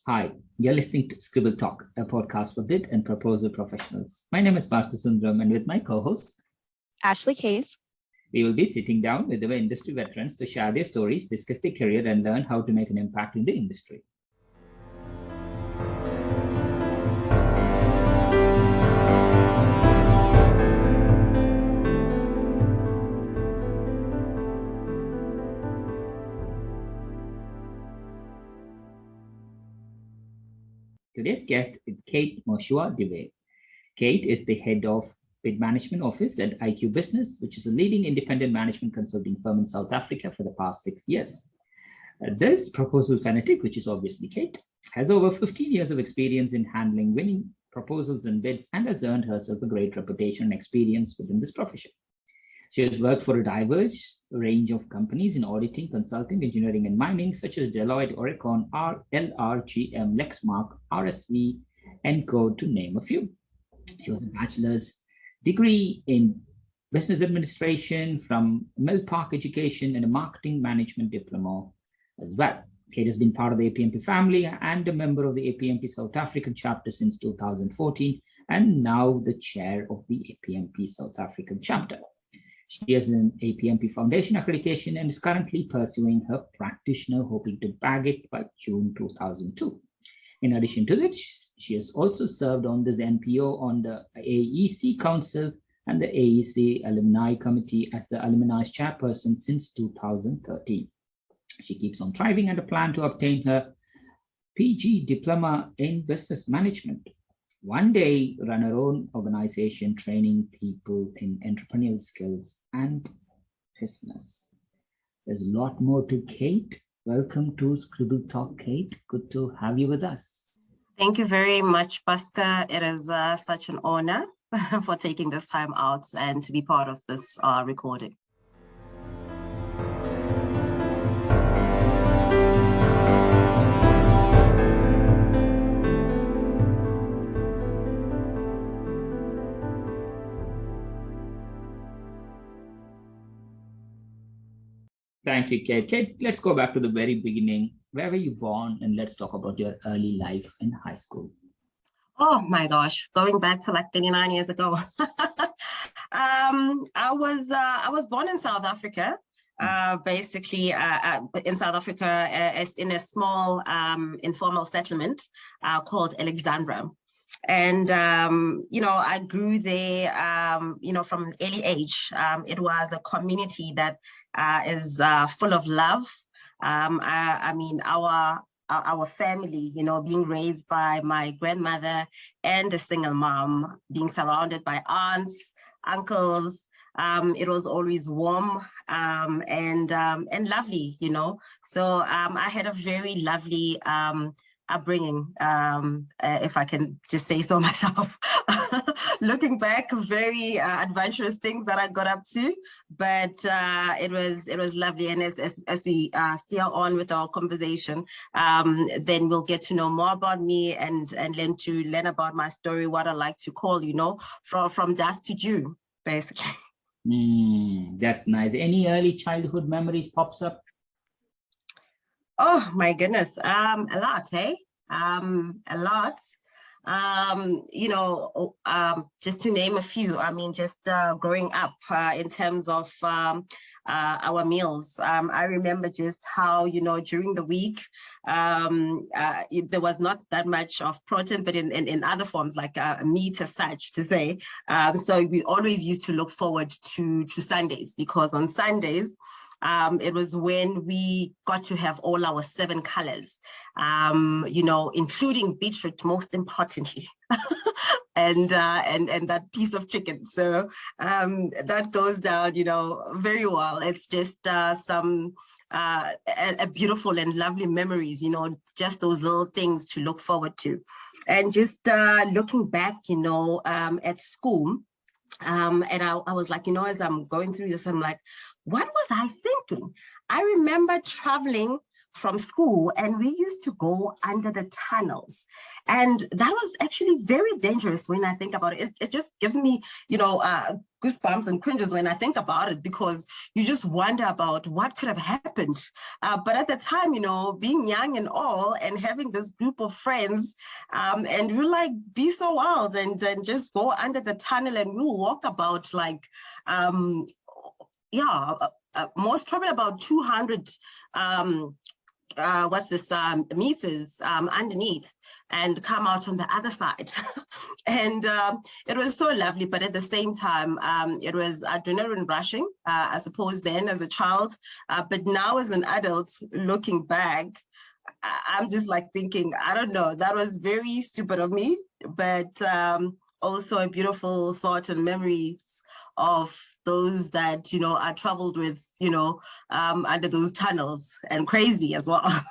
Hi, you're listening to Scribble Talk, a podcast for bid and proposal professionals. My name is Bhaskar Sundaram, and with my co-host, Ashley Case. We will be sitting down with our industry veterans to share their stories, discuss their career, and learn how to make an impact in the industry. Today's guest is Kate Moshoadiba. Kate is the head of bid management office at IQbusiness, which is a leading independent management consulting firm in South Africa for the past 6 years. This proposal fanatic, which is obviously Kate, has over 15 years of experience in handling winning proposals and bids and has earned herself a great reputation and experience within this profession. She has worked for a diverse range of companies in auditing, consulting, engineering, and mining, such as Deloitte, Aurecon, LRGM, Lexmark, RSV Enco, to name a few. She has a bachelor's degree in business administration from Milpark Education and a marketing management diploma as well. Kate has been part of the APMP family and a member of the APMP South African Chapter since 2014, and now the chair of the APMP South African Chapter. She has an APMP Foundation accreditation and is currently pursuing her practitioner, hoping to bag it by June 2002. In addition to this, she has also served on this NPO on the AEC Council and the AEC Alumni Committee as the alumni chairperson since 2013. She keeps on thriving and a plan to obtain her PG diploma in business management. One day, run her own organization training people in entrepreneurial skills and business. There's a lot more to Kate. Welcome to Scribble Talk, Kate. Good to have you with us. Thank you very much, Bhaskar. It is such an honor for taking this time out and to be part of this recording. Thank you, Kate. Kate, let's go back to the very beginning. Where were you born? And let's talk about your early life in high school. Oh my gosh, going back to like 39 years ago. I was born in South Africa, basically in South Africa, in a small informal settlement called Alexandra. And, I grew there, from an early age. It was a community that is full of love. Our family, being raised by my grandmother and a single mom, being surrounded by aunts, uncles. It was always warm and lovely, So I had a very lovely upbringing, if I can just say so myself. Looking back, very adventurous things that I got up to, but it was lovely. And as we steer on with our conversation, then we'll get to know more about me and learn about my story, what I like to call, from dust to dew, basically. That's nice. Any early childhood memories pops up? Oh my goodness, a lot, hey? A lot. Just to name a few, just growing up in terms of our meals. I remember just how, during the week, there was not that much of protein, but in other forms, like meat as such to say. So we always used to look forward to Sundays, because on Sundays, It was when we got to have all our 7 colors, you know, including beetroot, most importantly. And that piece of chicken. So that goes down, you know, very well. It's just some a beautiful and lovely memories, you know, just those little things to look forward to. And just looking back, you know, at school, and I was like, you know, as I'm going through this, I'm like, what was I thinking? I remember traveling from school and we used to go under the tunnels, and that was actually very dangerous when I think about it. It just gives me, you know, goosebumps and cringes when I think about it, because you just wonder about what could have happened. But at the time, you know, being young and all, and having this group of friends, and we're like, be so wild and then just go under the tunnel, and we'll walk about like, most probably about 200 meters underneath, and come out on the other side. And it was so lovely, but at the same time, it was adrenaline rushing, I suppose then as a child, but now as an adult looking back, I'm just like thinking, I don't know, that was very stupid of me, but also a beautiful thought and memories of those that, you know, I traveled with, you know, under those tunnels, and crazy as well.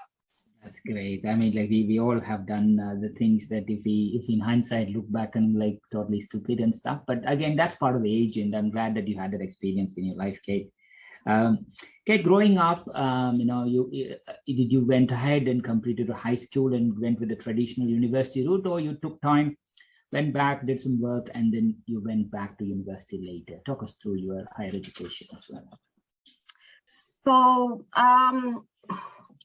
That's great. I mean, like we all have done the things that if in hindsight look back and like totally stupid and stuff. But again, that's part of the age, and I'm glad that you had that experience in your life, Kate. Kate, growing up, you know, you went ahead and completed a high school and went with the traditional university route, or you took time, went back, did some work, and then you went back to university later? Talk us through your higher education as well. So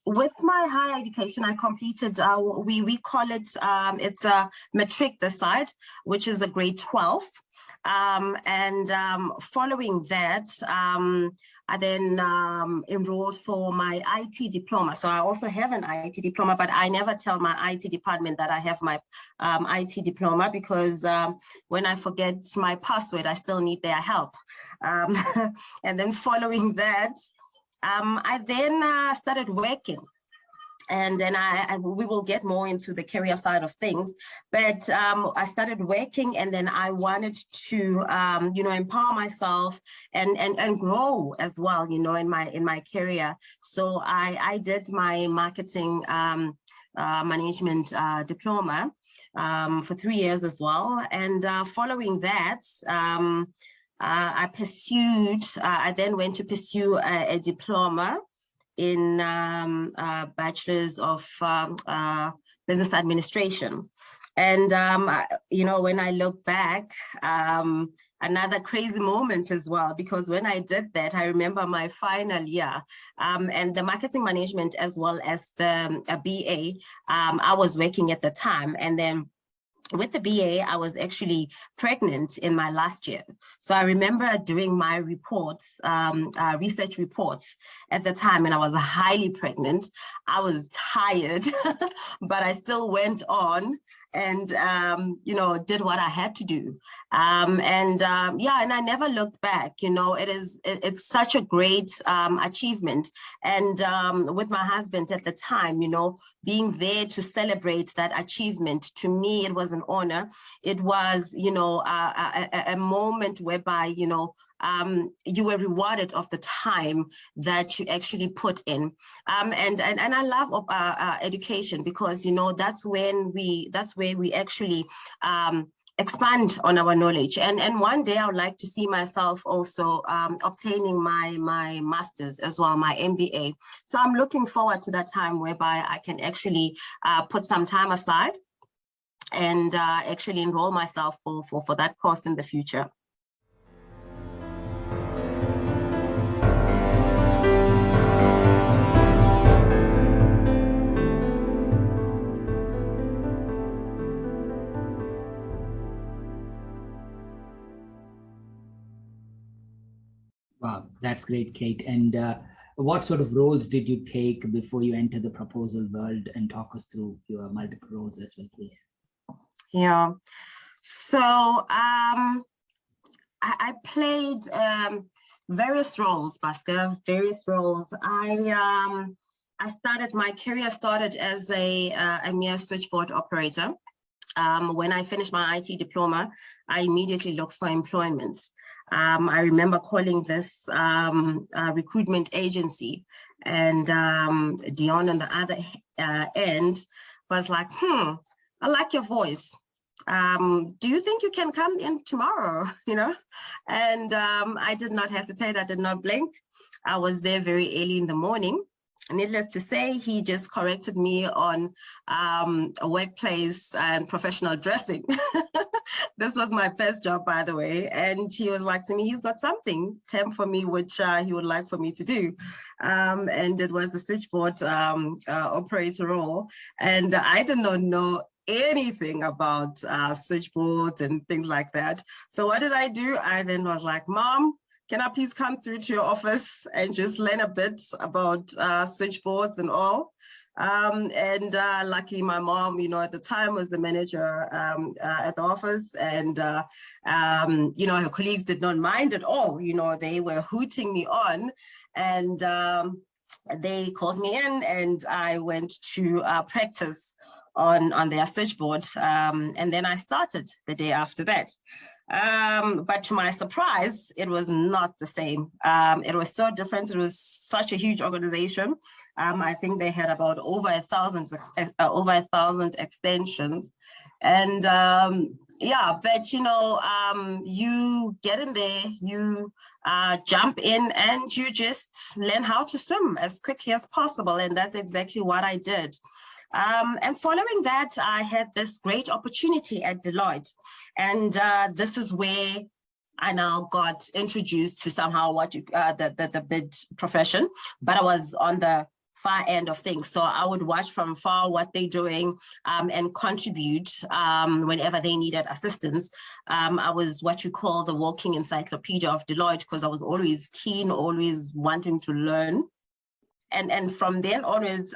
with my higher education, I completed, we call it, it's a matric this side, which is a grade 12. Following that, I then enrolled for my IT diploma. So I also have an IT diploma, but I never tell my IT department that I have my IT diploma, because when I forget my password, I still need their help. And then following that, I then started working. And then we will get more into the career side of things, but I started working, and then I wanted to, you know, empower myself and grow as well, you know, in my career. So I did my Marketing Management Diploma for 3 years as well. And following that, I then went to pursue a diploma in Bachelor's of Business Administration. And, you know, when I look back, another crazy moment as well, because when I did that, I remember my final year, and the marketing management as well as the BA, I was working at the time. And then with the BA, I was actually pregnant in my last year. So I remember doing my reports, research reports at the time, and I was highly pregnant. I was tired, but I still went on and, you know, did what I had to do. And I never looked back. You know, it's such a great achievement. And with my husband at the time, you know, being there to celebrate that achievement, to me, it was an honor. It was, you know, a moment whereby, you know, you were rewarded of the time that you actually put in. And I love education, because, you know, that's where we actually expand on our knowledge. And one day I would like to see myself also obtaining my master's as well, my MBA. So I'm looking forward to that time whereby I can actually put some time aside and actually enroll myself for that course in the future. Wow, that's great, Kate. And what sort of roles did you take before you entered the proposal world? And talk us through your multiple roles as well, please. Yeah. So I played Various roles, Bhaskar, various roles. My career started as a mere switchboard operator. When I finished my IT diploma, I immediately looked for employment. I remember calling this recruitment agency, and Dion on the other end was like, I like your voice. Do you think you can come in tomorrow? You know, and I did not hesitate. I did not blink. I was there very early in the morning. Needless to say, he just corrected me on a workplace and professional dressing. This was my first job, by the way. And he was like to me, he's got something temp for me, which he would like for me to do. And it was the switchboard operator role. And I did not know anything about switchboards and things like that. So what did I do? I then was like, Mom, can I please come through to your office and just learn a bit about switchboards and all? Luckily, my mom, you know, at the time was the manager at the office, and you know, her colleagues did not mind at all. You know, they were hooting me on, and they called me in, and I went to practice on their switchboard, and then I started the day after that. But to my surprise, it was not the same. It was so different. It was such a huge organization. I think they had about over 1,000 extensions. And yeah, but you know, you get in there, you jump in, and you just learn how to swim as quickly as possible. And that's exactly what I did. And following that, I had this great opportunity at Deloitte. And this is where I now got introduced to somehow what you, the bid profession, but I was on the far end of things. So I would watch from far what they're doing and contribute whenever they needed assistance. I was what you call the walking encyclopedia of Deloitte, because I was always keen, always wanting to learn. And from then onwards,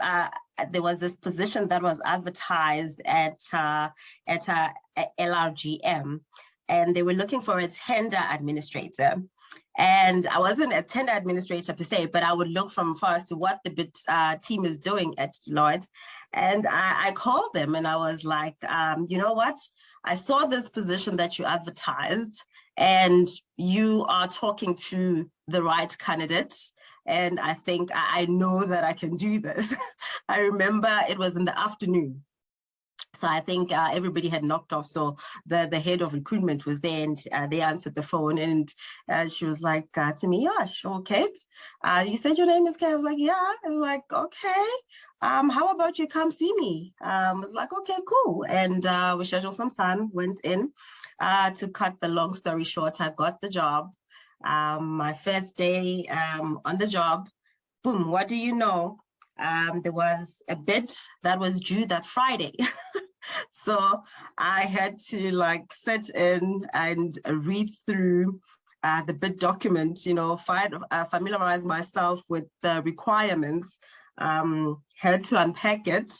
there was this position that was advertised at LRGM, and they were looking for a tender administrator. And I wasn't a tender administrator per se, but I would look from far as to what the bid team is doing at Deloitte. And I called them and I was like, you know what? I saw this position that you advertised, and you are talking to the right candidates. And I think I know that I can do this. I remember it was in the afternoon. So I think everybody had knocked off. So the head of recruitment was there, and they answered the phone, and she was like to me, yeah, sure, Kate. You said your name is Kate? I was like, yeah. I was like, okay. How about you come see me? I was like, okay, cool. And we scheduled some time, went in. To cut the long story short, I got the job. My first day on the job, boom, what do you know? There was a bid that was due that Friday. So I had to like sit in and read through the bid documents, you know, familiarize myself with the requirements, had to unpack it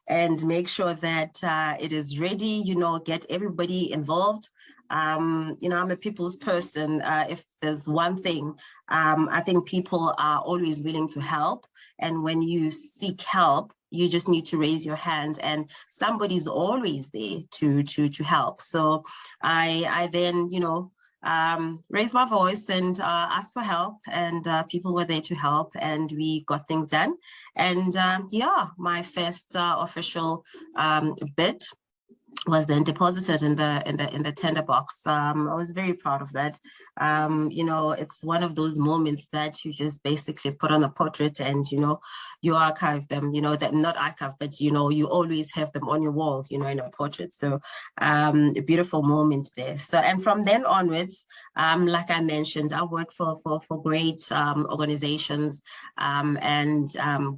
and make sure that it is ready, you know, get everybody involved. You know, I'm a people's person. If there's one thing, I think people are always willing to help. And when you seek help, you just need to raise your hand, and somebody's always there to help. So I then, you know, raised my voice and asked for help, and people were there to help, and we got things done. And yeah, my first official bid was then deposited in the tender box. I was very proud of that. You know, it's one of those moments that you just basically put on a portrait, and you know, you archive them. You know, that not archive, but you know, you always have them on your wall, you know, in a portrait. So a beautiful moment there. So, and from then onwards, like I mentioned, I worked for great organizations, and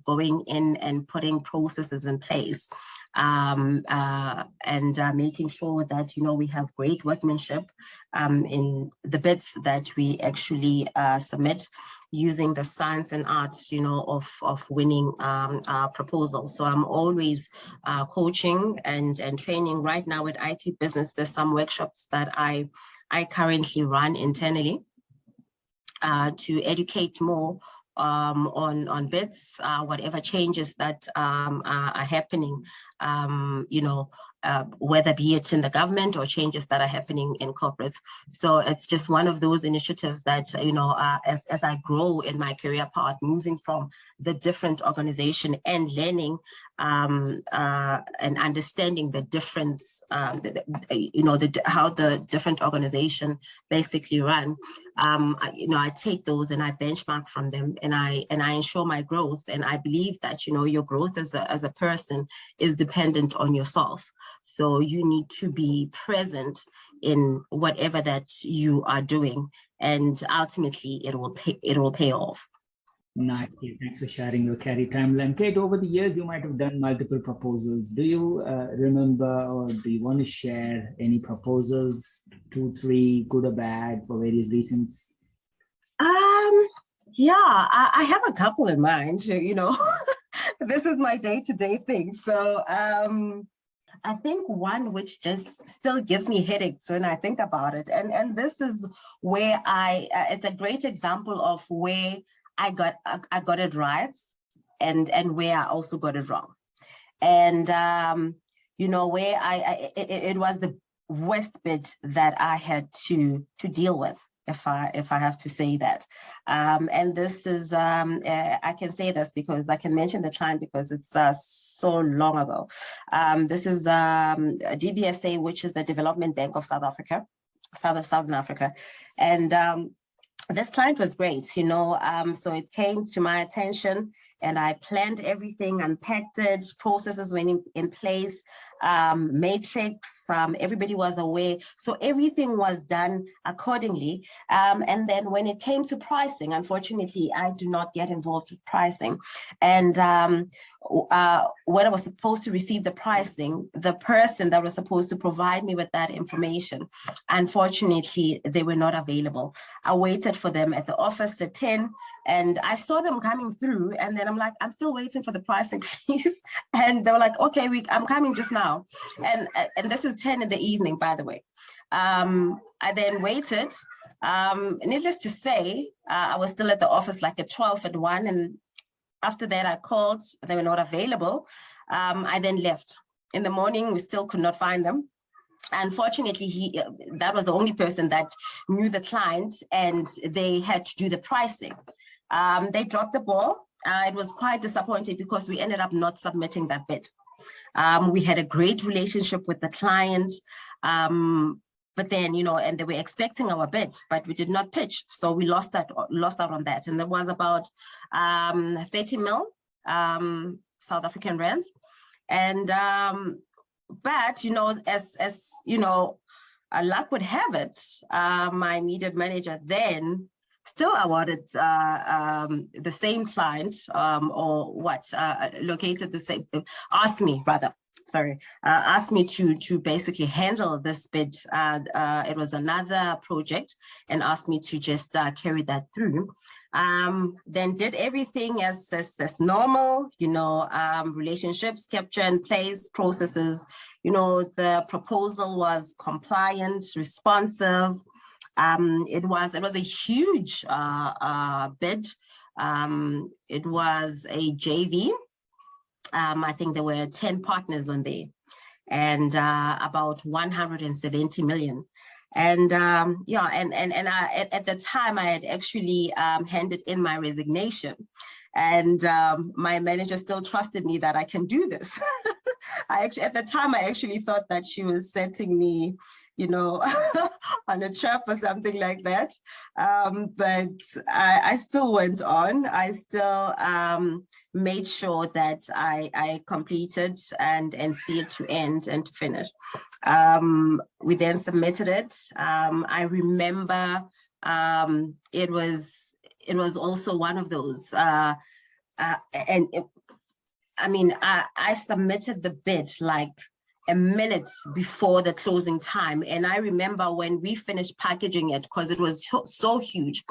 going in and putting processes in place. And making sure that, you know, we have great workmanship in the bids that we actually submit, using the science and arts, you know, of winning proposals. So I'm always coaching and training. Right now at IQbusiness, there's some workshops that I currently run internally. to educate more on bids, whatever changes that are happening, whether be it in the government or changes that are happening in corporates. So it's just one of those initiatives that, as I grow in my career path, moving from the different organization and learning and understanding the difference, how the different organization basically run. I take those and I benchmark from them, and I ensure my growth. And I believe that, your growth as a person is dependent on yourself. So you need to be present in whatever that you are doing, and ultimately it will pay off. Nice. Thanks for sharing your career timeline. Kate, over the years, you might have done multiple proposals. Do you remember, or do you want to share any proposals, 2, 3, good or bad, for various reasons? Yeah, I have a couple in mind, this is my day-to-day thing. So I think one which just still gives me headaches when I think about it. And this is where it's a great example of where I got it right and where I also got it wrong. And, where it was the worst bid that I had to deal with, if I have to say that. And this is, I can say this because I can mention the client because it's so long ago. This is DBSA, which is the Development Bank of South Africa, Southern Africa. And this client was great, so it came to my attention and I planned everything, unpacked it, processes went in place, matrix, everybody was aware. So everything was done accordingly. And then when it came to pricing, unfortunately, I do not get involved with pricing. And when I was supposed to receive the pricing, the person that was supposed to provide me with that information, unfortunately, they were not available. I waited for them at the office at 10 and I saw them coming through, and then I'm like, I'm still waiting for the pricing, please. And they were like, okay, I'm coming just now. And this is 10 in the evening, by the way. I then waited. Needless to say, I was still at the office like at 12 at 1, and after that I called, they were not available. I then left. In the morning, we still could not find them. Unfortunately, that was the only person that knew the client, and they had to do the pricing. They dropped the ball. It was quite disappointing because we ended up not submitting that bid. We had a great relationship with the client, but then, and they were expecting our bid, but we did not pitch. So we lost out on that. And there was about 30 mil South African rands. And, but, as luck would have it, my immediate manager then still awarded the same client, located the same, asked me to basically handle this bid. It was another project, and asked me to just carry that through. Then did everything as normal, relationships capture in place, processes, the proposal was compliant, responsive. It was a huge bid. It was a JV. I think there were 10 partners on there, and about 170 million. And at the time I had actually handed in my resignation, and my manager still trusted me that I can do this. At the time I actually thought that she was setting me, on a trap or something like that. But I still went on. I still made sure that I completed and see it to end and to finish. We then submitted it. I remember it was also one of those, I submitted the bid like a minute before the closing time. And I remember when we finished packaging it, because it was so huge,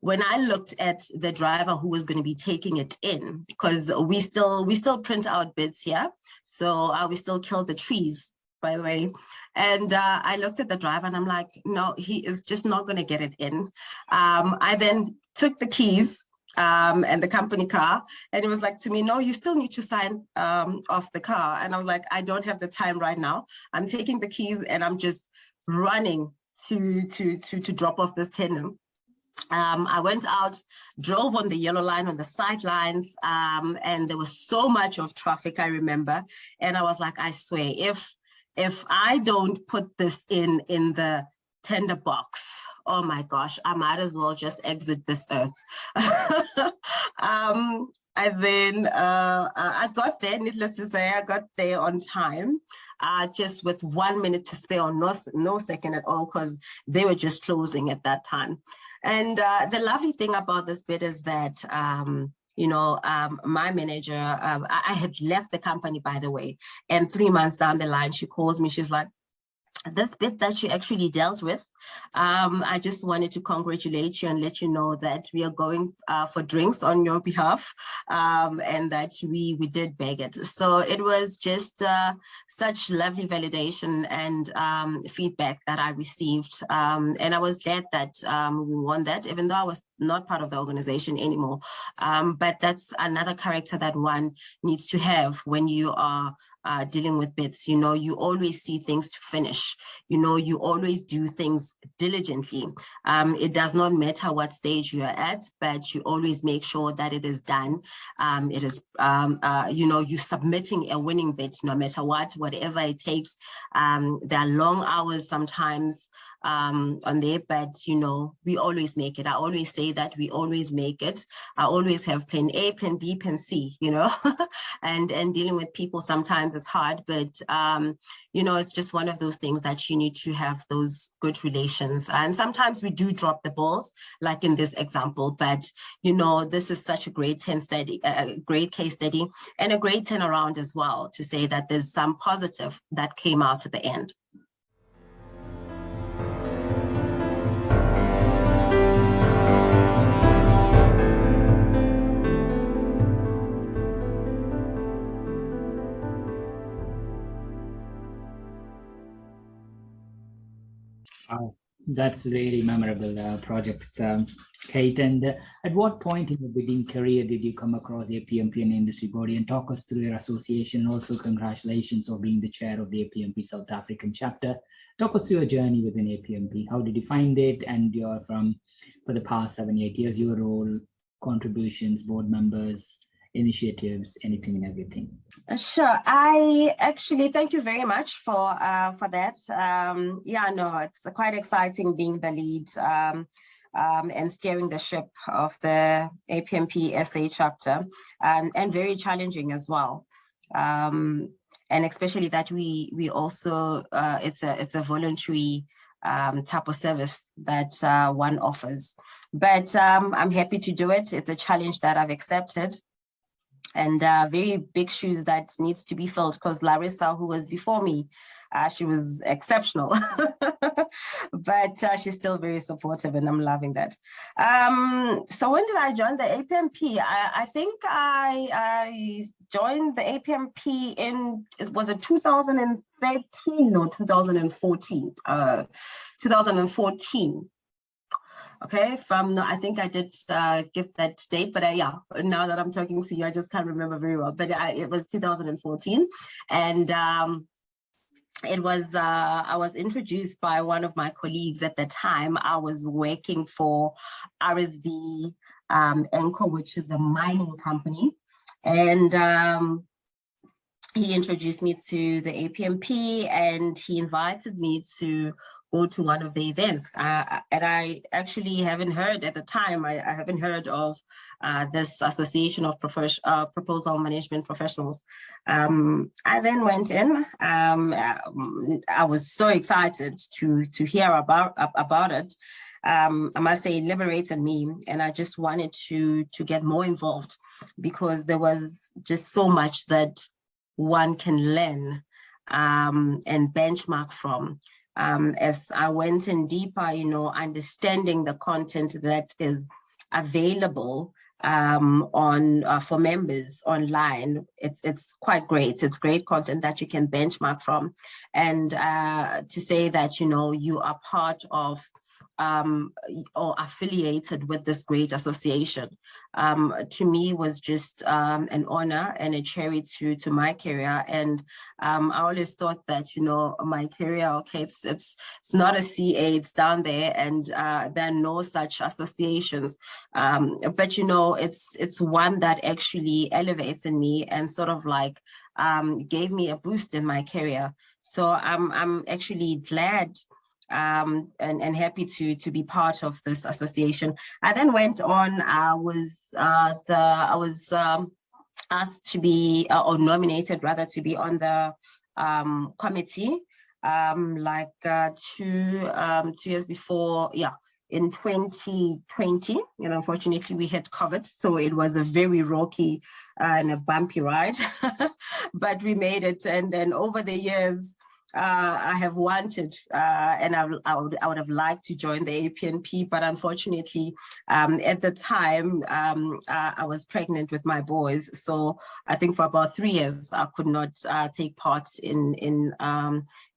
when I looked at the driver who was going to be taking it in, because we still print out bids here, so we still kill the trees by the way. And I looked at the driver and I'm like, no, he is just not going to get it in. I then took the keys and the company car, and it was like to me, no, you still need to sign off the car. And I was like, I don't have the time right now. I'm taking the keys and I'm just running to drop off this tender. I went out, drove on the yellow line on the sidelines, and there was so much of traffic, I remember. And I was like, I swear, if I don't put this in the tender box, oh my gosh, I might as well just exit this earth. And then I got there, needless to say, I got there on time, just with 1 minute to spare, or no second at all, because they were just closing at that time. And the lovely thing about this bit is that, my manager, I had left the company, by the way, and 3 months down the line, she calls me, she's like, this bit that you actually dealt with, I just wanted to congratulate you and let you know that we are going for drinks on your behalf, and that we did beg it. So it was just such lovely validation and feedback that I received, and I was glad that we won that, even though I was not part of the organization anymore. But that's another character that one needs to have when you are dealing with bids. You always see things to finish. You always do things diligently. It does not matter what stage you are at, but you always make sure that it is done. It is, you're submitting a winning bid, no matter whatever it takes. There are long hours sometimes on there, but we always make it. I always say that we always make it. I always have plan A, plan B, plan C, and dealing with people sometimes is hard, but it's just one of those things that you need to have those good relations. And sometimes we do drop the balls, like in this example, but this is such a great case study, and a great turnaround as well, to say that there's some positive that came out at the end. Wow, that's really memorable project, Kate. And at what point in your bidding career did you come across APMP and industry body? And talk us through your association. Also, congratulations on being the chair of the APMP South African Chapter. Talk us through your journey within APMP. How did you find it? And for the past 7-8 years, your role, contributions, board members, initiatives, anything and everything. Sure. I actually thank you very much for that. It's quite exciting being the lead and steering the ship of the APMP SA chapter, and very challenging as well. And especially that we also it's a voluntary type of service that one offers. But I'm happy to do it. It's a challenge that I've accepted. And very big shoes that needs to be filled, because Larissa, who was before me, she was exceptional, but she's still very supportive, and I'm loving that. So when did I join the APMP? I think I joined the APMP was it 2013 or 2014? 2014. Okay, I think I did give that date, but now that I'm talking to you, I just can't remember very well, but it was 2014. And it was, I was introduced by one of my colleagues at the time. I was working for RSV Enco, which is a mining company. And he introduced me to the APMP, and he invited me to go to one of the events. And I actually haven't heard at the time, I haven't heard of this Association of Proposal Management Professionals. I then went in. I was so excited to hear about it. I must say, it liberated me, and I just wanted to get more involved, because there was just so much that one can learn and benchmark from. As I went in deeper, understanding the content that is available for members online. It's quite great. It's great content that you can benchmark from, and to say that, you know, you are part of or affiliated with this great association, to me was just an honor and a cherry to my career. And I always thought that, you know, my career, okay, it's not a CA, it's down there, and there are no such associations. But, you know, it's one that actually elevates in me and sort of like gave me a boost in my career. So I'm actually glad and happy to be part of this association. I then went on. I was asked to be or nominated rather to be on the committee like 2 years before, in 2020, and unfortunately we had COVID, so it was a very rocky and a bumpy ride, but we made it. And then over the years, I have wanted and I would have liked to join the APMP, but unfortunately, at the time, I was pregnant with my boys. So I think for about 3 years, I could not take part in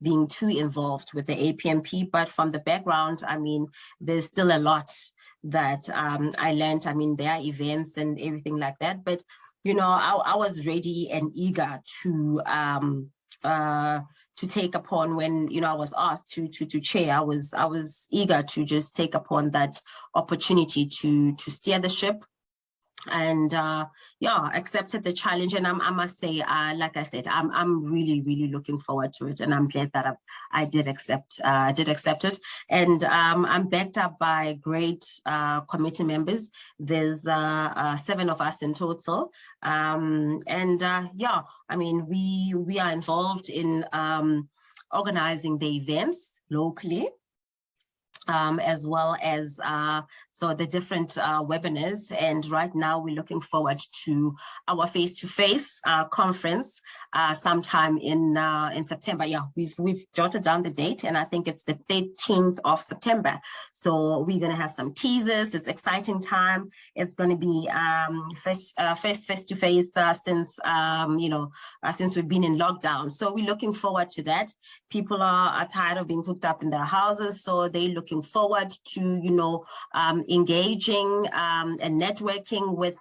being too involved with the APMP. But from the background, I mean, there's still a lot that I learned. I mean, there are events and everything like that. But, you know, I was ready and eager to take upon when, you know, I was asked to chair. I was eager to just take upon that opportunity to steer the ship, and accepted the challenge. And I must say, like I said, I'm really looking forward to it, and I'm glad that I did accept it. And I'm backed up by great committee members. There's 7 of us in total, I mean, we are involved in organizing the events locally, as well as so the different webinars. And right now we're looking forward to our face-to-face conference sometime in September. Yeah, we've jotted down the date, and I think it's the 13th of September. So we're going to have some teasers. It's exciting time. It's going to be face-to-face since since we've been in lockdown. So we're looking forward to that. People are tired of being cooped up in their houses, so they're looking forward to, you know, engaging and networking with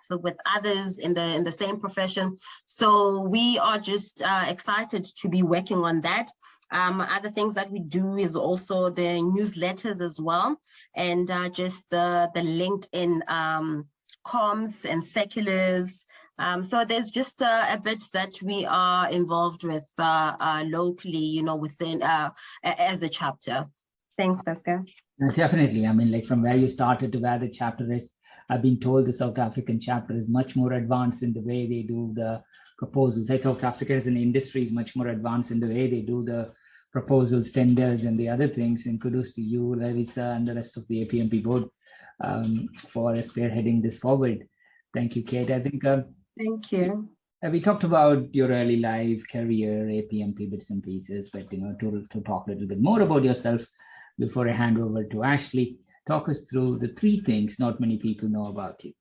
others in the same profession. So we are just excited to be working on that. Other things that we do is also the newsletters as well, and just the LinkedIn comms and circulars. So there's just a bit that we are involved with locally, you know, within as a chapter. Thanks, Pascal. Definitely. I mean, like from where you started to where the chapter is, I've been told the South African chapter is much more advanced in the way they do the proposals. Like South Africa as an industry is much more advanced in the way they do the proposals, tenders, and the other things. And kudos to you, Larissa, and the rest of the APMP board for spearheading this forward. Thank you, Kate. I think. Thank you. We talked about your early life, career, APMP bits and pieces, but, you know, to talk a little bit more about yourself before I hand over to Ashley, talk us through the 3 things not many people know about you.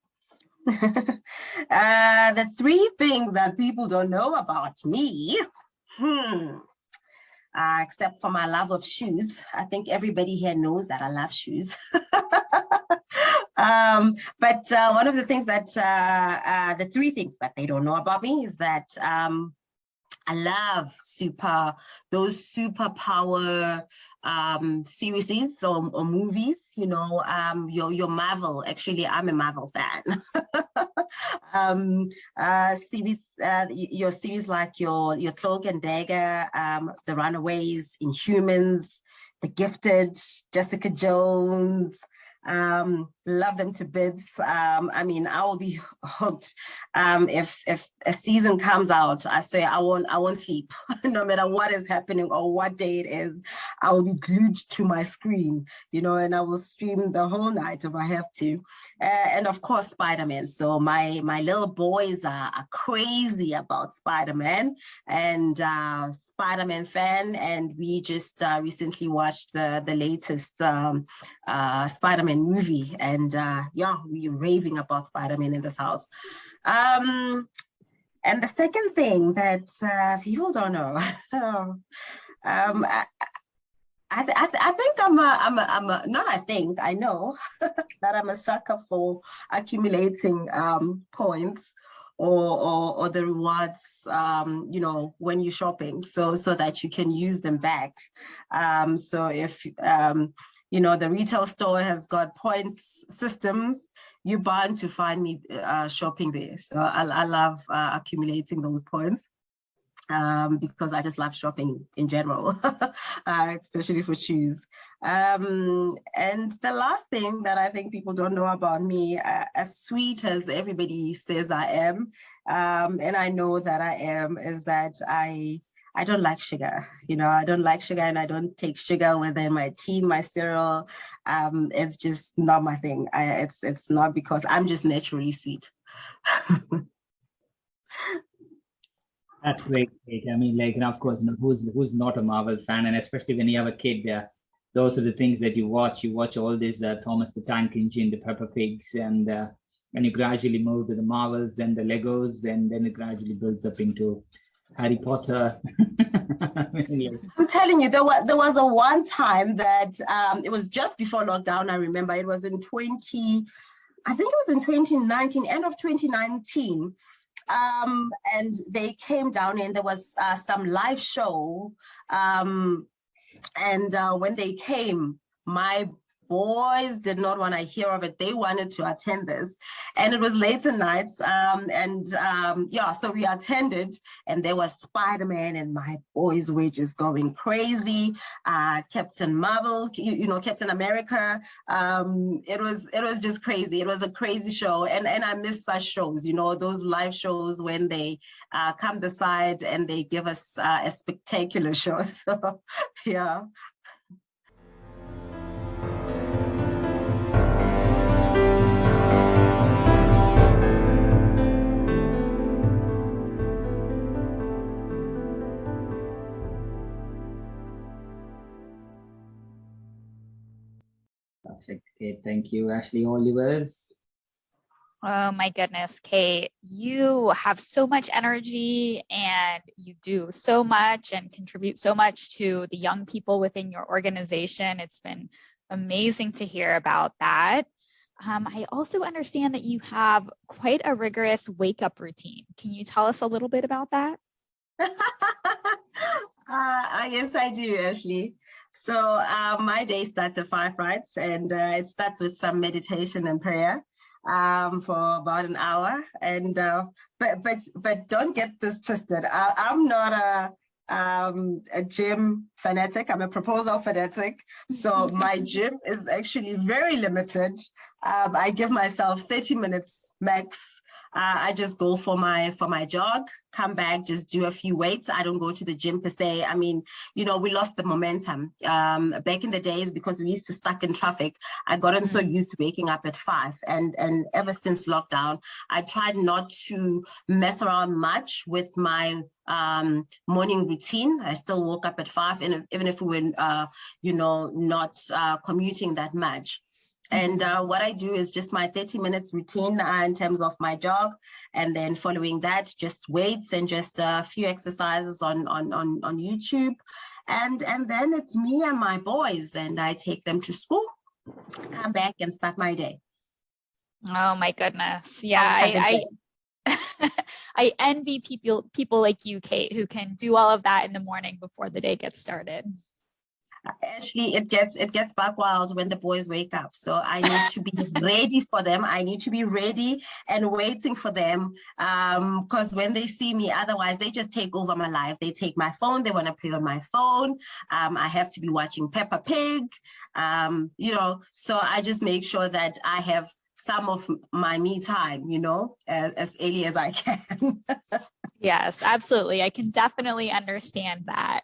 The 3 things that people don't know about me, except for my love of shoes. I think everybody here knows that I love shoes. But one of the things that, the 3 things that they don't know about me is that I love those superpower series or movies, you know, your Marvel. Actually, I'm a Marvel fan. Your series like your Cloak and Dagger, The Runaways, Inhumans, The Gifted, Jessica Jones. Love them to bits. I mean, I will be hooked. If a season comes out, I say I won't sleep. No matter what is happening or what day it is, I will be glued to my screen, you know, and I will stream the whole night if I have to. And of course, Spider-Man. So my little boys are crazy about Spider-Man, and Spider-Man fan, and we just recently watched the latest Spider-Man movie, and yeah, we're raving about Spider-Man in this house. And the second thing that people don't know, I think I know that I'm a sucker for accumulating points or the rewards, you know, when you're shopping, so that you can use them back. So if you know, the retail store has got points systems, you're bound to find me shopping there. So I love accumulating those points. Because I just love shopping in general, especially for shoes. And the last thing that I think people don't know about me, as sweet as everybody says I am, and I know that I am, is that I don't like sugar. You know, I don't like sugar, and I don't take sugar within my tea, my cereal. It's just not my thing. It's not because I'm just naturally sweet. That's great. I mean, like, and of course, you know, who's not a Marvel fan, and especially when you have a kid, those are the things that you watch. You watch all this Thomas the Tank Engine, the Peppa Pigs, and you gradually move to the Marvels, then the Legos, and then it gradually builds up into Harry Potter. I'm telling you, there was a one time that it was just before lockdown. I remember it was in I think it was in 2019, end of 2019. And they came down and there was some live show. And when they came, my boys did not want to hear of it. They wanted to attend this. And it was late at night. Yeah, so we attended, and there was Spider-Man, and my boys were just going crazy. Captain Marvel, you know, Captain America. It was just crazy. It was a crazy show. And I miss such shows, you know, those live shows when they come the side and they give us a spectacular show. So, yeah. Perfect, Kate. Thank you. Ashley, all yours. Oh my goodness, Kate, you have so much energy and you do so much and contribute so much to the young people within your organization. It's been amazing to hear about that. I also understand that you have quite a rigorous wake-up routine. Can you tell us a little bit about that? Yes, I do, Ashley. So my day starts at 5, right? And it starts with some meditation and prayer for about an hour. And but don't get this twisted. I'm not a gym fanatic. I'm a proposal fanatic. So my gym is actually very limited. I give myself 30 minutes max. I just go for my jog, come back, just do a few weights. I don't go to the gym per se. I mean, you know, we lost the momentum. Back in the days, because we used to stuck in traffic, I gotten so used to waking up at 5. And ever since lockdown, I tried not to mess around much with my morning routine. I still woke up at 5, and even if we were, you know, not commuting that much. And what I do is just my 30 minutes routine in terms of my jog, and then following that, just weights and just a few exercises on YouTube, and then it's me and my boys, and I take them to school, come back, and start my day. Oh my goodness! Yeah, I envy people like you, Kate, who can do all of that in the morning before the day gets started. Actually, it gets back wild when the boys wake up. So I need to be ready for them. I need to be ready and waiting for them, because when they see me, otherwise they just take over my life. They take my phone. They want to play on my phone. I have to be watching Peppa Pig. You know, so I just make sure that I have some of my me time, you know, as early as I can. Yes, absolutely. I can definitely understand that.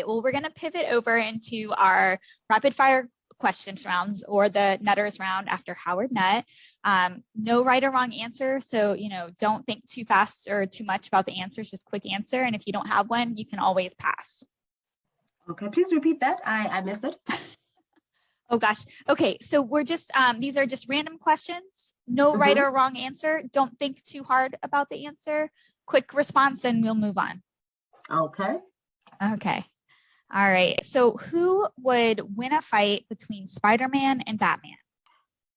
well, we're going to pivot over into our rapid fire questions rounds, or the Nutters round after Howard Nut. No right or wrong answer. So, don't think too fast or too much about the answers, just quick answer. And if you don't have one, you can always pass. Okay, please repeat that. I missed it. Oh gosh. Okay, so we're just, these are just random questions. No right or wrong answer. Don't think too hard about the answer. Quick response and we'll move on. Okay. Okay. All right. So who would win a fight between Spider-Man and Batman?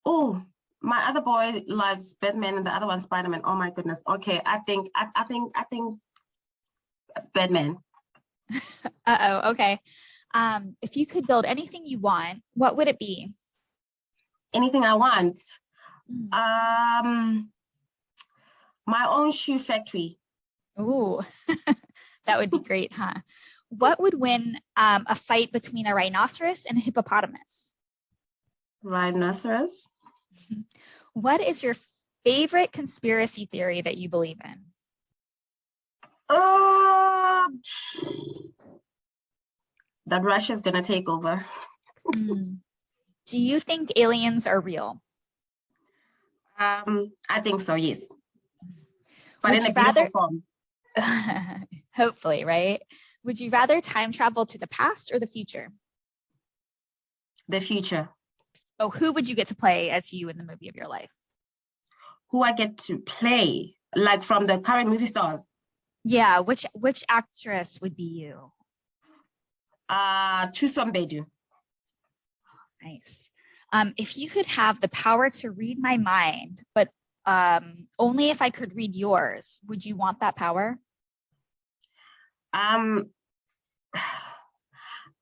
Oh, my other boy loves Batman and the other one Spider-Man. Oh my goodness. Okay, I think Batman. Uh-oh. Okay. If you could build anything you want, what would it be? Anything I want. My own shoe factory. Ooh, that would be great, huh? What would win a fight between a rhinoceros and a hippopotamus? Rhinoceros. What is your favorite conspiracy theory that you believe in? That Russia's gonna take over. Do you think aliens are real? I think so, yes. But Would in a you beautiful rather form. Hopefully, right? Would you rather time travel to the past or the future? The future. Oh, who would you get to play as you in the movie of your life? Who I get to play, like from the current movie stars. Yeah, which actress would be you? Tusum Bedu. Nice. If you could have the power to read my mind, but only if I could read yours, would you want that power?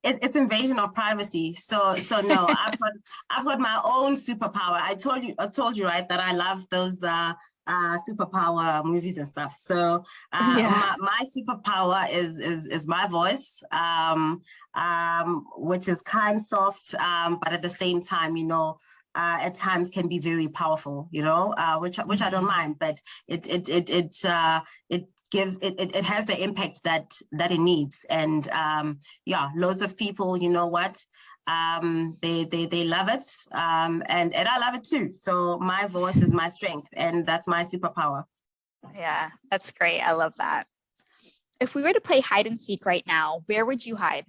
It's invasion of privacy. So no, I've got my own superpower. I told you right that I love those superpower movies and stuff. So my superpower is my voice, which is kind, soft, but at the same time, at times can be very powerful, which I don't mind, but it gives it has the impact that it needs. And loads of people, they love it, and I love it too. So my voice is my strength, and that's my superpower. Yeah, that's great. I love that. If we were to play hide and seek right now, where would you hide?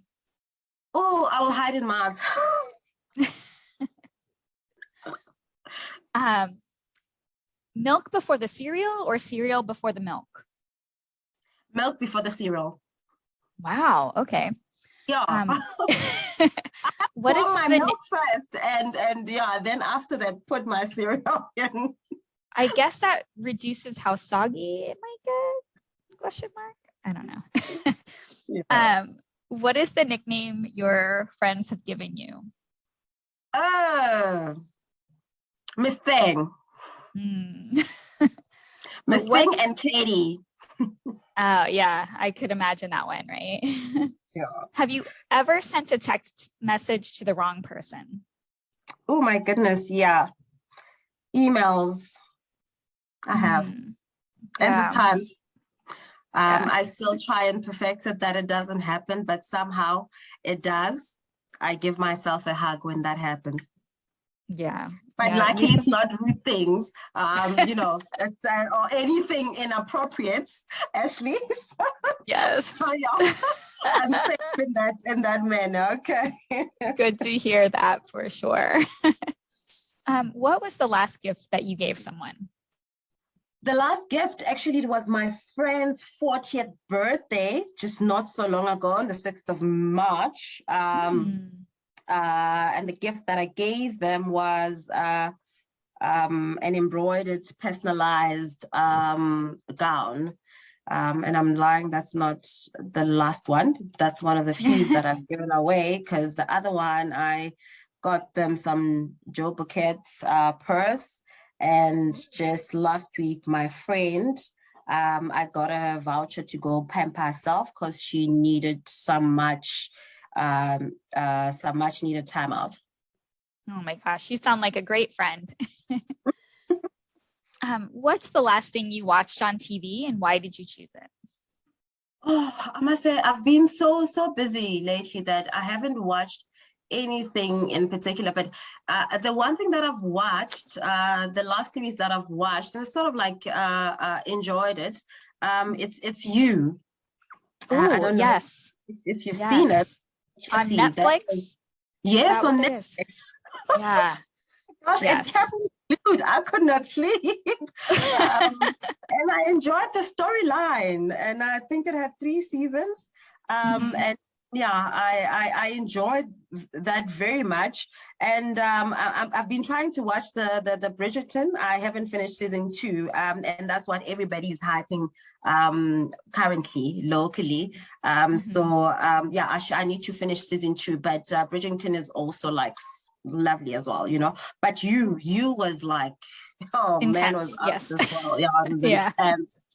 Oh, I will hide in Mars. Milk before the cereal or cereal before the milk? Milk before the cereal. Wow. Okay. Yeah. What is my milk first, and then after that, put my cereal in. I guess that reduces how soggy it might get? Question mark. I don't know. Yeah. What is the nickname your friends have given you? Miss Thing. Miss Thing and Katie. Oh, yeah, I could imagine that one, right? Yeah. Have you ever sent a text message to the wrong person? Oh my goodness, yeah. Emails. I have. Endless times. I still try and perfect it that it doesn't happen, but somehow it does. I give myself a hug when that happens. Yeah. But luckily it's not rude things, it's or anything inappropriate, Ashley. Yes. So yeah, I'm safe in that manner. Okay. Good to hear that for sure. What was the last gift that you gave someone? The last gift, actually, it was my friend's 40th birthday, just not so long ago, on the 6th of March. And the gift that I gave them was an embroidered, personalized gown. And I'm lying, that's not the last one. That's one of the few that I've given away, because the other one, I got them some Joe Bucket's purse. And just last week, my friend, I got a voucher to go pamper herself because she needed some much needed time out. Oh my gosh, you sound like a great friend. What's the last thing you watched on TV and why did you choose it? Oh, I must say, I've been so busy lately that I haven't watched anything in particular. But the one thing that I've watched, the last series that I've watched, and I sort of like enjoyed it. It's You. I Oh, don't know yes. if you've seen it. Yes. On See that? Netflix? Is Yes, that what on it is? Netflix. Yeah. Gosh, it kept Yes. me glued. I could not sleep. And I enjoyed the storyline. And I think it had 3 seasons. Mhm. And yeah, I enjoyed that very much. And I've been trying to watch the Bridgerton. I haven't finished season 2. And that's what everybody is hyping currently, locally. So yeah, I need to finish season 2. But Bridgerton is also like lovely as well, you know. But you was like, oh man, was Intense. up Yes. as well. Yeah, it was Yeah. intense.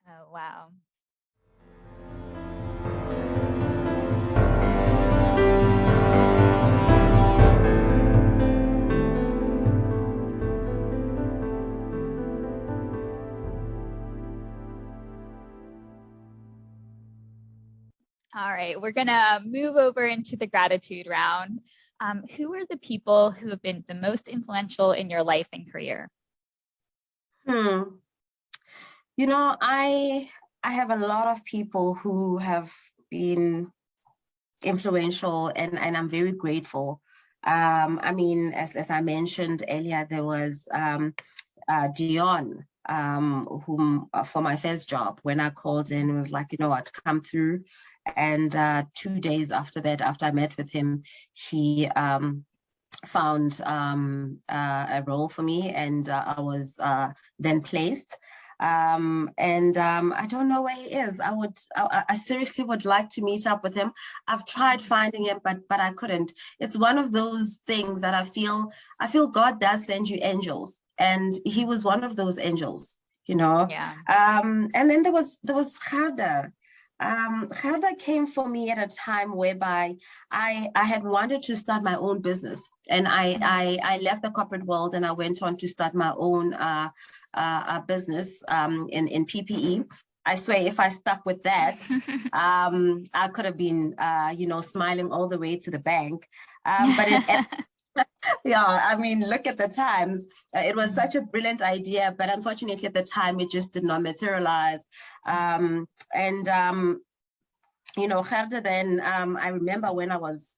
Oh, wow. All right, we're gonna move over into the gratitude round. Who are the people who have been the most influential in your life and career? You know, I have a lot of people who have been influential, and I'm very grateful. I mean, as I mentioned earlier, there was Dion, whom for my first job, when I called in, was like, you know what, come through. And 2 days after that, after I met with him, he found a role for me, and I was then placed. I don't know where he is. I seriously would like to meet up with him. I've tried finding him, but I couldn't. It's one of those things that I feel God does send you angels, and he was one of those angels, you know. Yeah. And then there was Gerda. Gerda came for me at a time whereby I had wanted to start my own business, and I left the corporate world and I went on to start my own business in PPE. I swear, if I stuck with that, I could have been, you know, smiling all the way to the bank. Yeah, I mean, look at the times. It was such a brilliant idea, but unfortunately at the time it just did not materialize. You know, Gerda, then I remember when I was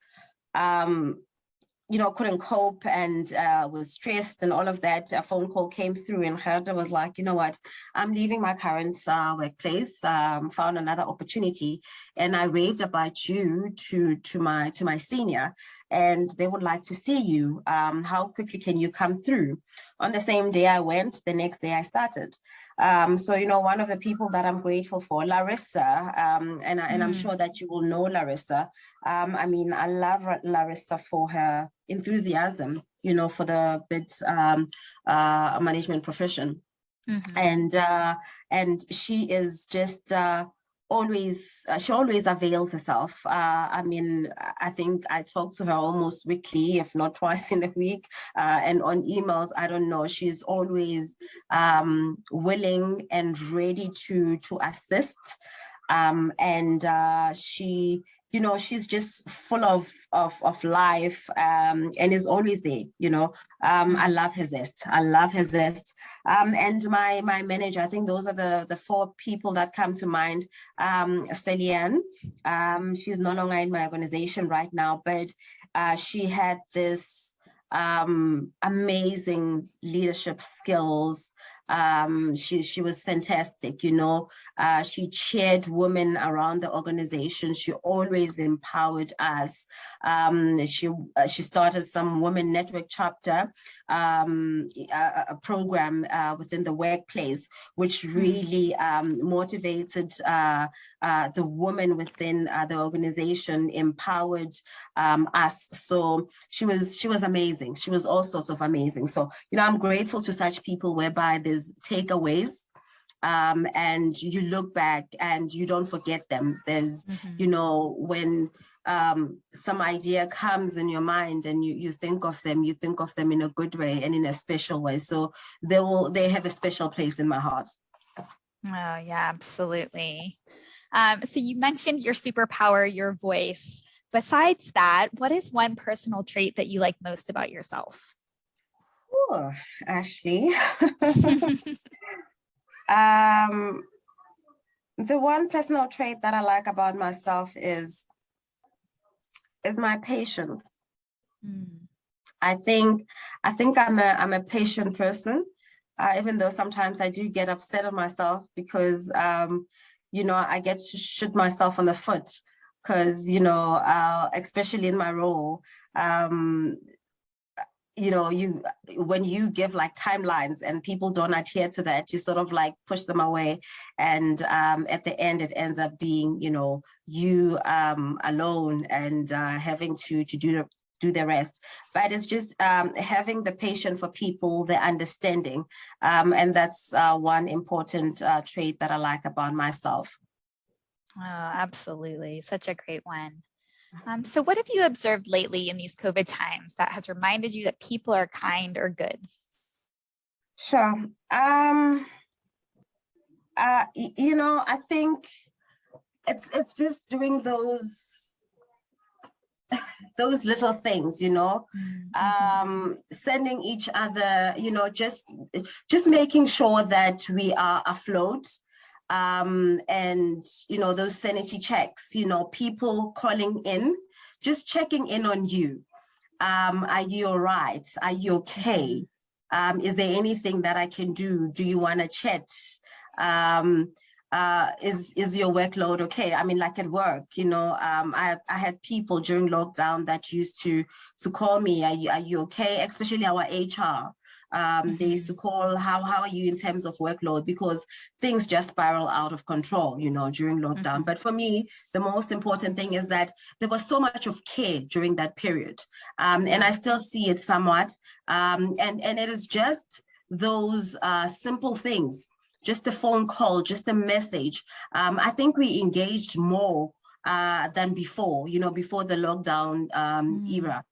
you know, couldn't cope and was stressed and all of that, a phone call came through, and Gerda was like, you know what, I'm leaving my current workplace, found another opportunity, and I raved about you to my senior, and they would like to see you. How quickly can you come through? On the same day I went, the next day I started. So, you know, one of the people that I'm grateful for, Larissa, and I'm sure that you will know Larissa. I mean, I love Larissa for her enthusiasm, you know, for the bid management profession. And she is just always, she always avails herself. I mean, I think I talk to her almost weekly, if not twice in a week, and on emails, I don't know. She's always willing and ready to assist. She, you know, she's just full of life, and is always there, you know. I love her zest. I love her zest. And my manager, I think those are the 4 people that come to mind. Celian, she's no longer in my organization right now, but she had this amazing leadership skills. She was fantastic, you know. She cheered women around the organization. She always empowered us. She started some women network chapter, a program within the workplace, which really motivated the women within the organization, empowered us. So she was amazing. She was all sorts of amazing. So, you know, I'm grateful to such people whereby there's takeaways, and you look back and you don't forget them. There's, you know, when some idea comes in your mind and you think of them in a good way and in a special way. So they have a special place in my heart. Oh, yeah, absolutely. So you mentioned your superpower, your voice. Besides that, what is one personal trait that you like most about yourself? Oh, Ashley. The one personal trait that I like about myself is my patience. Mm. I think I'm a patient person, even though sometimes I do get upset at myself because I get to shoot myself on the foot because especially in my role, when you give like timelines and people don't adhere to that, you sort of like push them away, and at the end it ends up being you alone and having to do the rest. But it's just having the patience for people, the understanding, and that's one important trait that I like about myself. Oh, absolutely. Such a great one. So what have you observed lately in these COVID times that has reminded you that people are kind or good? Sure. I think it's just doing those little things, sending each other, just making sure that we are afloat. And those sanity checks, people calling in, just checking in on you. Are you all right? Are you okay? Is there anything that I can do? Do you want to chat? Is your workload okay? I mean, like at work, I had people during lockdown that used to call me, are you okay? Especially our HR. They used to call, how are you in terms of workload? Because things just spiral out of control, during lockdown. But for me, the most important thing is that there was so much of care during that period. And I still see it somewhat. And it is just those simple things, just a phone call, just a message. I think we engaged more than before, before the lockdown era.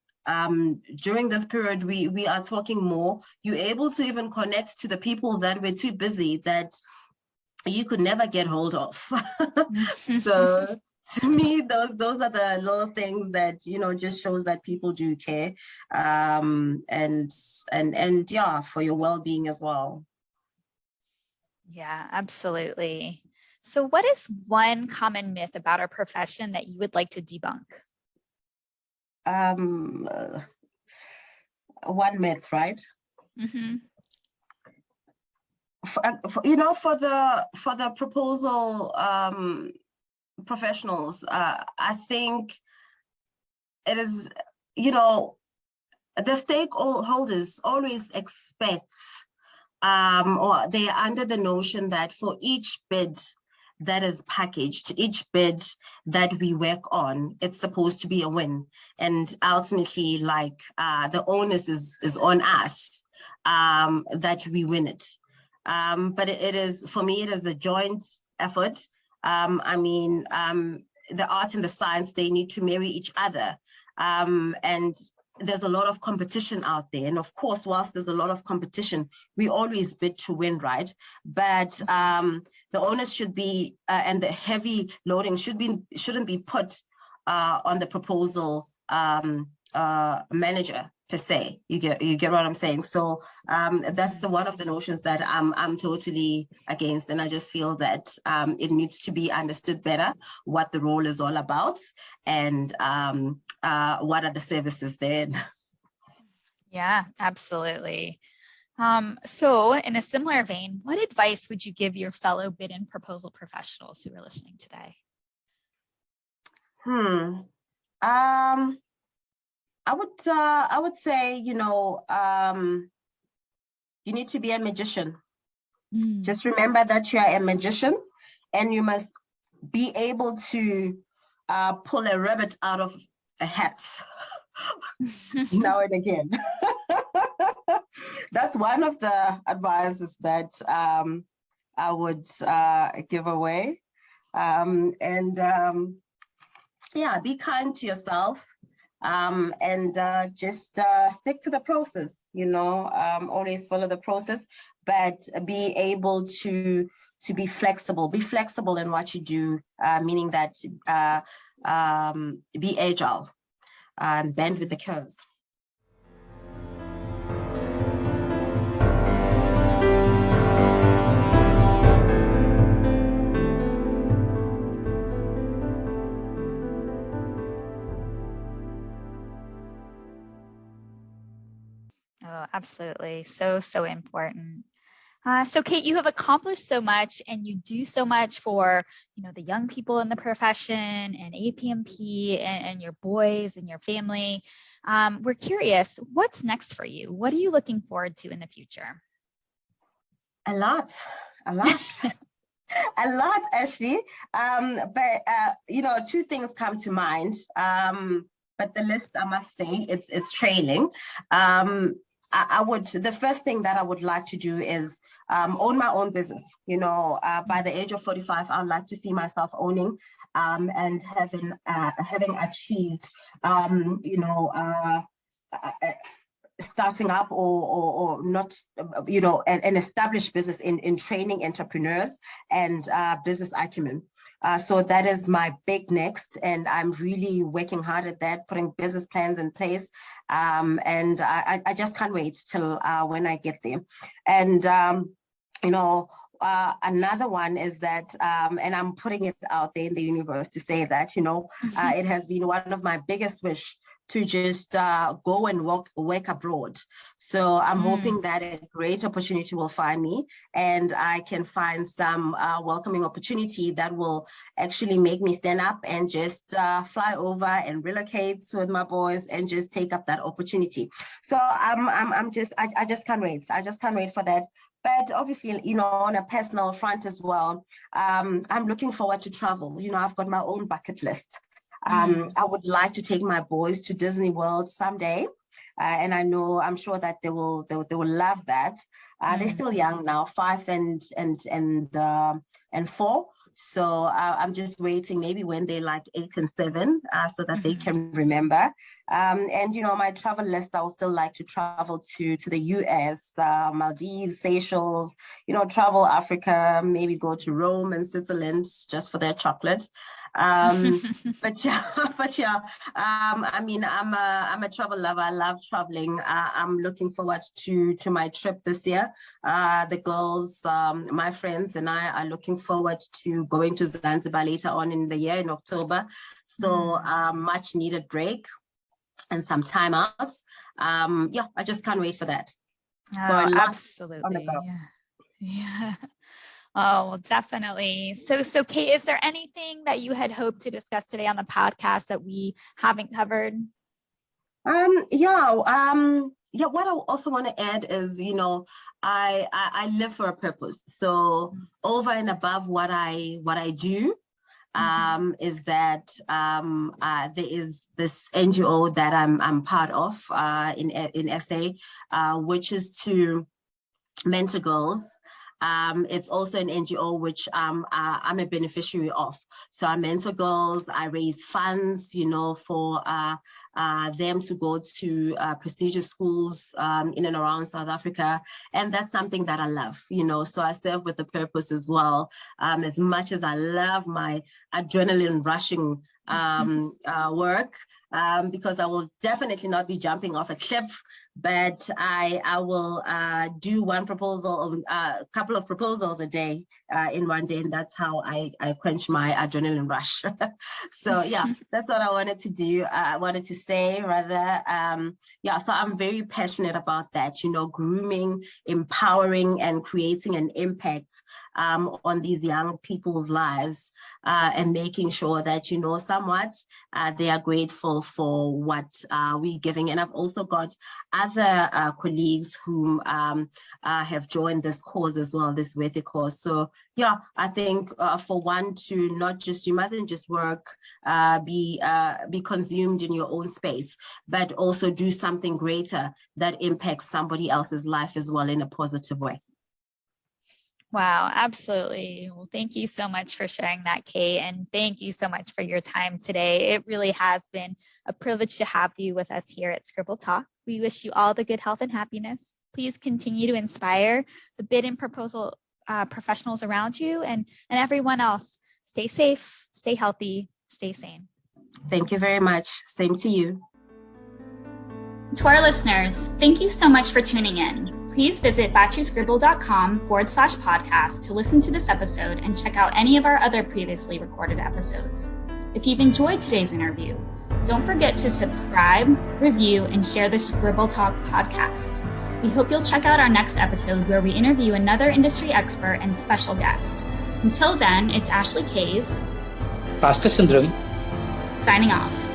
During this period, we are talking more. You're able to even connect to the people that were too busy that you could never get hold of. So to me, those are the little things that just shows that people do care, and yeah, for your well-being as well. Yeah, absolutely. So what is one common myth about our profession that you would like to debunk? One myth, right? Mm-hmm. For the proposal professionals, I think it is, the stakeholders always expect, or they are under the notion that for each bid that is packaged, each bid that we work on, it's supposed to be a win. And ultimately, like the onus is on us, that we win it. But it is, for me, it is a joint effort. The art and the science, they need to marry each other. And there's a lot of competition out there. And of course, whilst there's a lot of competition, we always bid to win, right? But the onus should be, and the heavy loading shouldn't be put on the proposal manager per se. You get what I'm saying? So that's one of the notions that I'm totally against, and I just feel that it needs to be understood better what the role is all about, and what are the services then. Yeah, absolutely. So in a similar vein, what advice would you give your fellow bid and proposal professionals who are listening today? I would say, you need to be a magician. Just remember that you are a magician, and you must be able to pull a rabbit out of a hat now and again. That's one of the advices that I would give away. Yeah, be kind to yourself, and just stick to the process, always follow the process, but be able to to be flexible. Be flexible in what you do, meaning that be agile and bend with the curves. Oh, absolutely. So, so important. So Kate, you have accomplished so much and you do so much for, the young people in the profession and APMP and your boys and your family. We're curious, what's next for you? What are you looking forward to in the future? A lot. A lot, Ashley. But two things come to mind. But the list, I must say, it's trailing. The first thing that I would like to do is own my own business. By the age of 45, I would like to see myself owning and having achieved, starting up or not, an established business in training entrepreneurs and business acumen. So that is my big next, and I'm really working hard at that, putting business plans in place. And I just can't wait till when I get there. And, another one is that, and I'm putting it out there in the universe to say that, it has been one of my biggest wish to just go and work abroad. So I'm hoping that a great opportunity will find me and I can find some welcoming opportunity that will actually make me stand up and just fly over and relocate with my boys and just take up that opportunity. So I just can't wait. I just can't wait for that. But obviously, on a personal front as well, I'm looking forward to travel. I've got my own bucket list. I would like to take my boys to Disney World someday, and I'm sure that they will love that. They're still young now, 5 and 4. So I'm just waiting, maybe when they're like 8 and 7, so that they can remember. And my travel list, I would still like to travel to the US, Maldives, Seychelles, travel Africa, maybe go to Rome and Switzerland just for their chocolate. But yeah, I'm a travel lover. I love traveling. I'm looking forward to my trip this year. The girls, my friends and I are looking forward to going to Zanzibar later on in the year in October. So much needed break and some time out. I just can't wait for that. Oh, so absolutely. Yeah. Oh, well, definitely. So Kate, is there anything that you had hoped to discuss today on the podcast that we haven't covered? What I also want to add is, I live for a purpose. So over and above what I do, is that there is this NGO that I'm part of in SA, which is to mentor girls. It's also an NGO which I'm a beneficiary of. So I mentor girls, I raise funds, for them to go to prestigious schools in and around South Africa. And that's something that I love, so I serve with a purpose as well. As much as I love my adrenaline rushing work, because I will definitely not be jumping off a cliff, but I will do one proposal, a couple of proposals a day in one day, and that's how I quench my adrenaline rush. So yeah, that's what I wanted to do. I wanted to say rather, so I'm very passionate about that, grooming, empowering, and creating an impact on these young people's lives, and making sure that, somewhat they are grateful for what we're giving. And I've also got other colleagues whom have joined this cause as well, this worthy cause. So yeah, I think for one to you mustn't just work, be consumed in your own space, but also do something greater that impacts somebody else's life as well in a positive way. Wow, absolutely. Well, thank you so much for sharing that, Kate, and thank you so much for your time today. It really has been a privilege to have you with us here at Scribble Talk. We wish you all the good health and happiness. Please continue to inspire the bid and proposal professionals around you, and everyone else. Stay safe, stay healthy, stay sane. Thank you very much. Same to you. To our listeners, thank you so much for tuning in. Please visit batchuscribble.com/podcast to listen to this episode and check out any of our other previously recorded episodes. If you've enjoyed today's interview, don't forget to subscribe, review, and share the Scribble Talk podcast. We hope you'll check out our next episode where we interview another industry expert and special guest. Until then, it's Ashley Kays, Pastor Sundram, signing off.